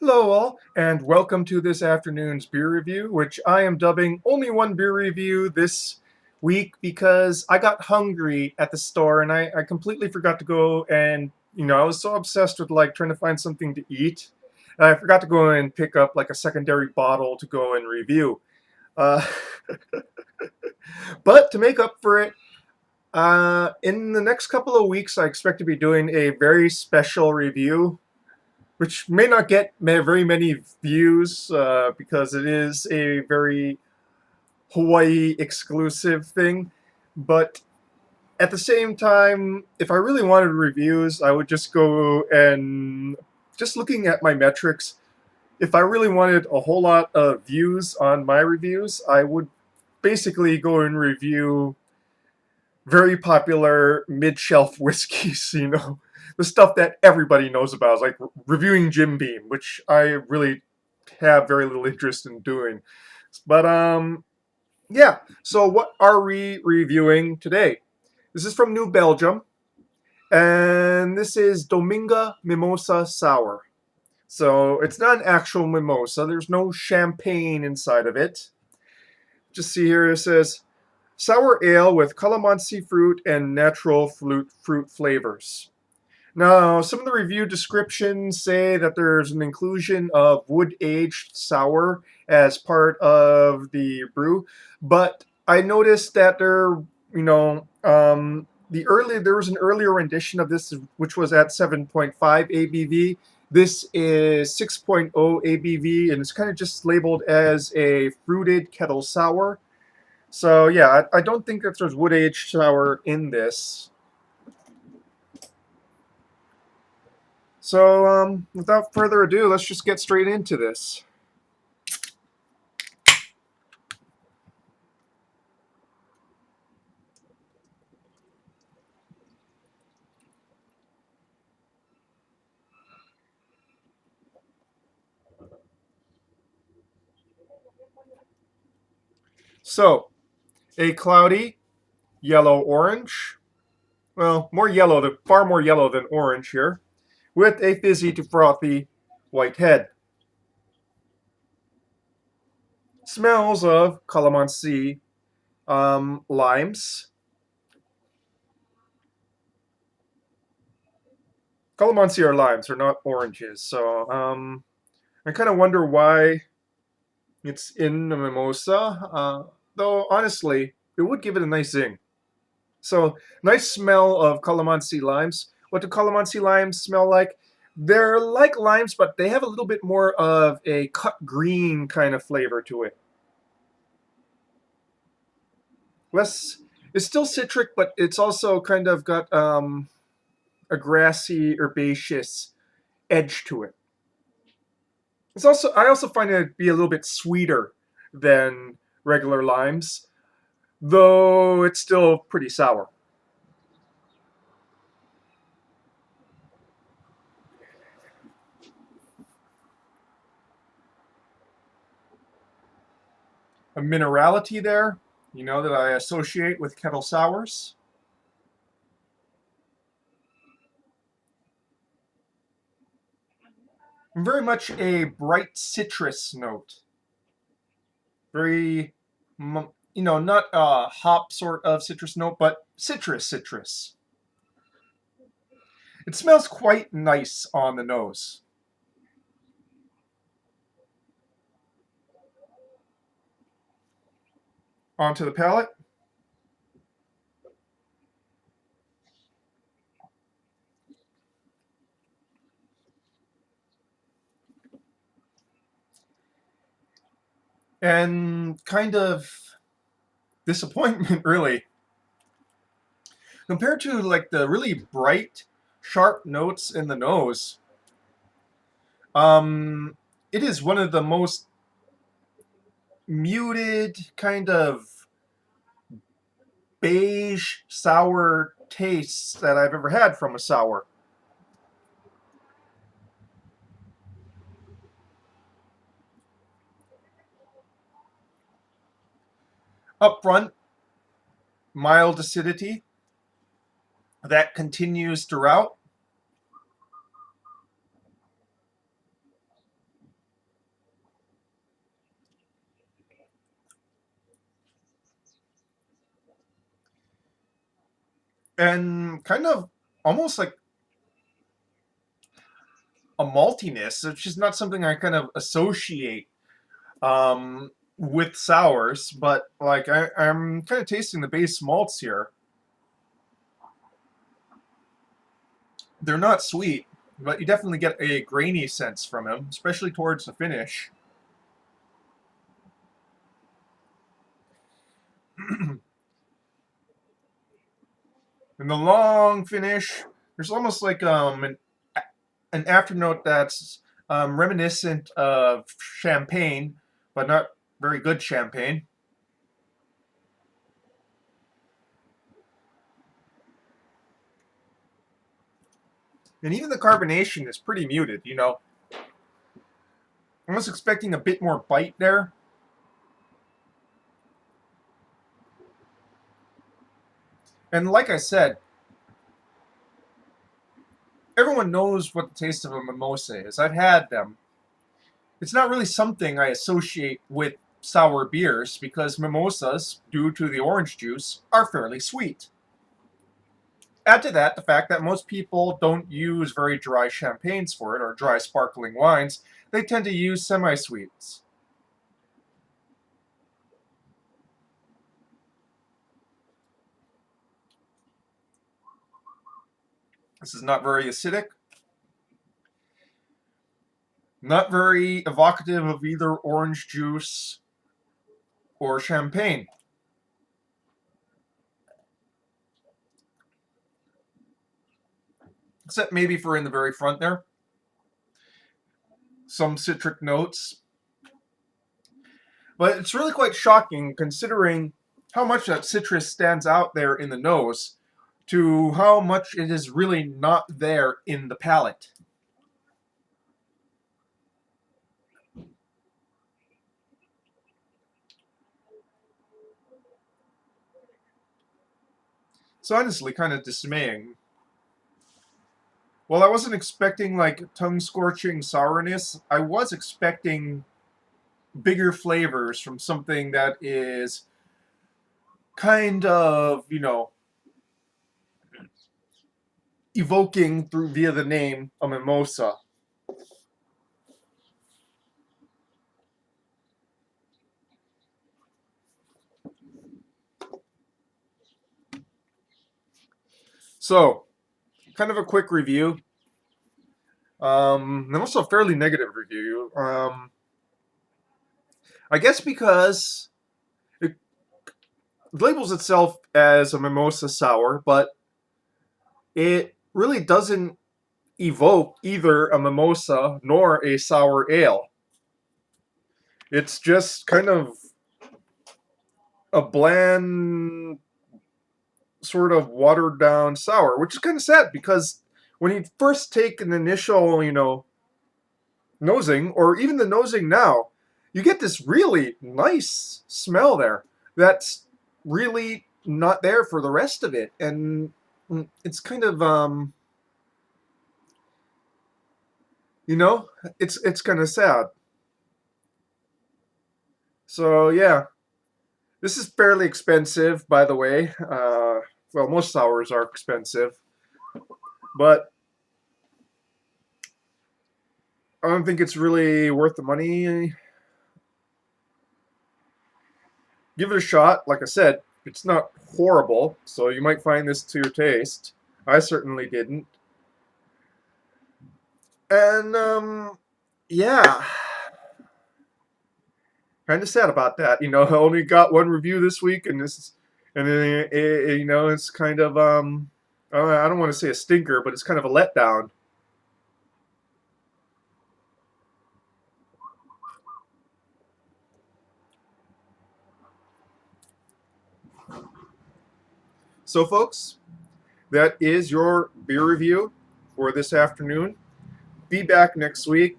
Hello, all, and welcome to this afternoon's beer review, which I am dubbing only one beer review this week because I got hungry at the store and I completely forgot to go and, I was so obsessed with like trying to find something to eat. And I forgot to go and pick up like a secondary bottle to go and review. Uh, but to make up for it, in the next couple of weeks, I expect to be doing a very special review which may not get very many views because it is a very Hawaii exclusive thing. But at the same time, if I really wanted reviews, I would just go and just looking at my metrics. If I really wanted a whole lot of views on my reviews, I would basically go and review very popular mid-shelf whiskeys, the stuff that everybody knows about, like reviewing Jim Beam, which I really have very little interest in doing. But yeah. So what are we reviewing today? This is from New Belgium, and this is Dominga Mimosa Sour. So it's not an actual mimosa. There's no champagne inside of it. Just see here it says sour ale with calamansi fruit and natural fruit flavors. Now, some of the review descriptions say that there's an inclusion of wood aged sour as part of the brew, but I noticed that there was an earlier rendition of this which was at 7.5 ABV. This is 6.0 ABV, and it's kind of just labeled as a fruited kettle sour. So yeah, I don't think that there's wood aged sour in this. So without further ado, let's just get straight into this. So a cloudy yellow orange, well, far more yellow than orange here, with a fizzy to frothy white head. Smells of calamansi, limes. Calamansi are limes, they're not oranges. So I kind of wonder why it's in the mimosa. Though honestly, it would give it a nice zing. So nice smell of calamansi limes. What do calamansi limes smell like? They're like limes, but they have a little bit more of a cut green kind of flavor to it. Less, it's still citric, but it's also kind of got a grassy, herbaceous edge to it. I also find it to be a little bit sweeter than regular limes, though it's still pretty sour. A minerality there, that I associate with kettle sours. Very much a bright citrus note. Very, not a hop sort of citrus note, but citrus. It smells quite nice on the nose. Onto the palate. And kind of disappointment, really. Compared to like the really bright, sharp notes in the nose, um, it is one of the most muted, kind of beige, sour tastes that I've ever had from a sour. Up front, mild acidity that continues throughout. and kind of almost like a maltiness, which is not something I kind of associate with sours, but like I'm kind of tasting the base malts here. They're not sweet, but you definitely get a grainy sense from them, especially towards the finish. In the long finish, there's almost like an afternote that's reminiscent of champagne, but not very good champagne. And even the carbonation is pretty muted, you know. I was expecting a bit more bite there. And like I said, everyone knows what the taste of a mimosa is. I've had them. It's not really something I associate with sour beers because mimosas, due to the orange juice, are fairly sweet. Add to that the fact that most people don't use very dry champagnes for it or dry sparkling wines. They tend to use semi sweets. This is not very acidic, not very evocative of either orange juice or champagne. Except maybe for in the very front there. Some citric notes. But it's really quite shocking considering how much that citrus stands out there in the nose to how much it is really not there in the palate. It's honestly kind of dismaying. While I wasn't expecting like tongue scorching sourness, I was expecting bigger flavors from something that is kind of, you know, evoking through via the name a mimosa. So, kind of a quick review. And also a fairly negative review. I guess because it labels itself as a mimosa sour, but it really doesn't evoke either a mimosa nor a sour ale. It's just kind of a bland, sort of watered down sour, which is kind of sad because when you first take an initial, you know, nosing, or even the nosing now, you get this really nice smell there that's really not there for the rest of it. And it's kind of, you know, it's kind of sad. So, yeah, this is fairly expensive, by the way. Well, most sours are expensive, but I don't think it's really worth the money. Give it a shot. Like I said, it's not horrible, so you might find this to your taste. I certainly didn't. And yeah, kind of sad about that. You know, I only got one review this week, and you know, it's kind of I don't want to say a stinker, but it's kind of a letdown. So, folks, that is your beer review for this afternoon. Be back next week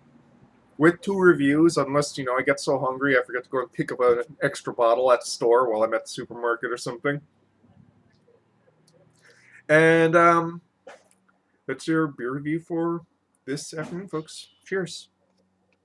with two reviews, unless, you know, I get so hungry I forget to go and pick up an extra bottle at the store while I'm at the supermarket or something. And that's your beer review for this afternoon, folks. Cheers.